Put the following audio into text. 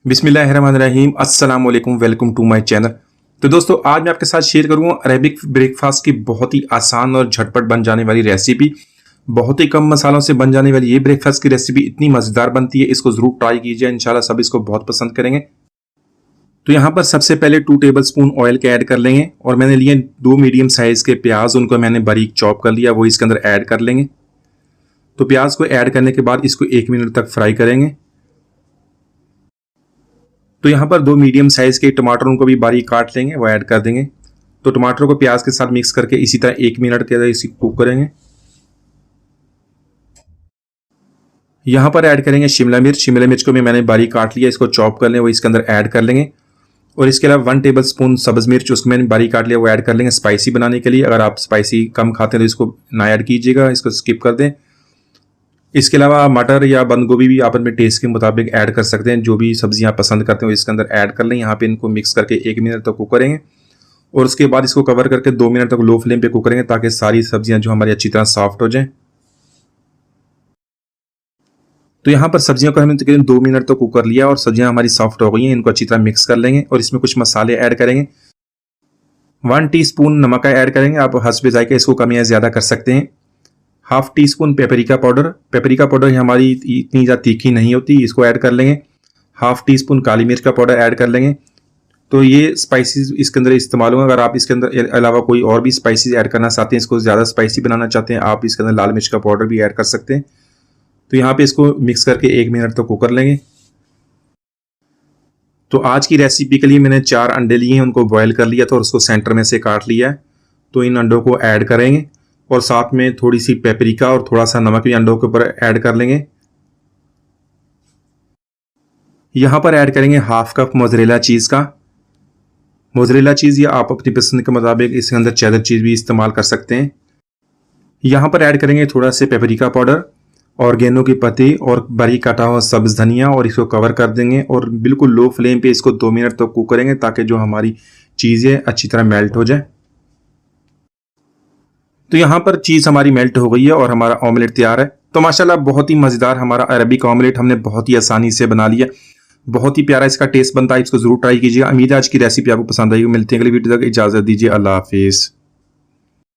बिस्मिल्लाहिर्रहमानिर्रहीम अस्सलाम वालेकुम वेलकम टू माय चैनल। तो दोस्तों आज मैं आपके साथ शेयर करूंगा अरेबिक ब्रेकफास्ट की बहुत ही आसान और झटपट बन जाने वाली रेसिपी। बहुत ही कम मसालों से बन जाने वाली ये ब्रेकफास्ट की रेसिपी इतनी मज़ेदार बनती है, इसको ज़रूर ट्राई कीजिए, इंशाल्लाह सब इसको बहुत पसंद करेंगे। तो यहाँ पर सबसे पहले 2 टेबलस्पून ऑयल के ऐड कर लेंगे और मैंने लिए 2 मीडियम साइज़ के प्याज, उनको मैंने बारीक चॉप कर लिया, वो इसके अंदर ऐड कर लेंगे। तो प्याज को ऐड करने के बाद इसको 1 मिनट तक फ्राई करेंगे। तो यहाँ पर 2 मीडियम साइज के टमाटर, उनको भी बारीक काट लेंगे, वो ऐड कर देंगे। तो टमाटर को प्याज के साथ मिक्स करके इसी तरह 1 मिनट के अंदर इसी कुक करेंगे। यहाँ पर ऐड करेंगे शिमला मिर्च। शिमला मिर्च को भी मैंने बारीक काट लिया, इसको चॉप कर लें, वो इसके अंदर ऐड कर लेंगे। और इसके अलावा 1 टेबलस्पून सब्ज़ मिर्च, उसको मैंने बारीक काट लिया, वो ऐड कर लेंगे स्पाइसी बनाने के लिए। अगर आप स्पाइसी कम खाते हैं तो इसको ना ऐड कीजिएगा, इसको स्किप कर दें। इसके अलावा मटर या बंद गोभी भी आप अपने टेस्ट के मुताबिक ऐड कर सकते हैं, जो भी सब्जियां पसंद करते हैं वो इसके अंदर ऐड कर लें। यहाँ पे इनको मिक्स करके 1 मिनट तक कुक करेंगे और उसके बाद इसको कवर करके 2 मिनट तक लो फ्लेम पे कुक करेंगे, ताकि सारी सब्जियां जो हमारी अच्छी तरह सॉफ्ट हो जाएं। तो यहाँ पर सब्जियों को हमने तकरीबन 2 मिनट तक कुक कर लिया और सब्जियां हमारी सॉफ्ट हो गई हैं। इनको अच्छी तरह मिक्स कर लेंगे और इसमें कुछ मसाले ऐड करेंगे। 1 टीस्पून नमक ऐड करेंगे, आप हस्बे जायका इसको कम या ज़्यादा कर सकते हैं। 1/2 teaspoon paprika powder, paprika powder हमारी इतनी ज़्यादा तीखी नहीं होती, इसको ऐड कर लेंगे। 1/2 टीस्पून काली मिर्च का पाउडर ऐड कर लेंगे। तो ये स्पाइसेस इसके अंदर इस्तेमाल होंगे। अगर आप इसके अंदर अलावा कोई और भी स्पाइसेस ऐड करना चाहते हैं, इसको ज़्यादा स्पाइसी बनाना चाहते हैं, आप इसके अंदर लाल मिर्च का पाउडर भी ऐड कर सकते हैं। तो यहाँ पे इसको मिक्स करके 1 मिनट तक कुक कर लेंगे। तो आज की रेसिपी के लिए मैंने 4 अंडे लिए हैं, उनको बॉयल कर लिया था और उसको सेंटर में से काट लिया है। तो इन अंडों को ऐड करेंगे और साथ में थोड़ी सी पेपरिका और थोड़ा सा नमक भी अंडों के ऊपर ऐड कर लेंगे। यहाँ पर ऐड करेंगे 1/2 कप मोज़रेला चीज़ का। मोज़रेला चीज़ या आप अपनी पसंद के मुताबिक इसके अंदर चेडर चीज़ भी इस्तेमाल कर सकते हैं। यहाँ पर ऐड करेंगे थोड़ा से पेपरिका पाउडर, ऑर्गेनो की पत्ती और बारीक काटा हुआ सब्ज़ धनिया, और इसको कवर कर देंगे और बिल्कुल लो फ्लेम पे इसको 2 मिनट तक कुक करेंगे, ताकि जो हमारी चीज़ें अच्छी तरह मेल्ट हो जाए। तो यहाँ पर चीज़ हमारी मेल्ट हो गई है और हमारा ऑमलेट तैयार है। तो माशाल्लाह बहुत ही मज़ेदार हमारा अरबिक ऑमलेट हमने बहुत ही आसानी से बना लिया। बहुत ही प्यारा इसका टेस्ट बनता है, इसको ज़रूर ट्राई कीजिएगा। उम्मीद है आज की रेसिपी आपको पसंद आएगी। मिलते हैं अगली वीडियो तक, इजाज़त दीजिए, अल्लाह हाफिज़।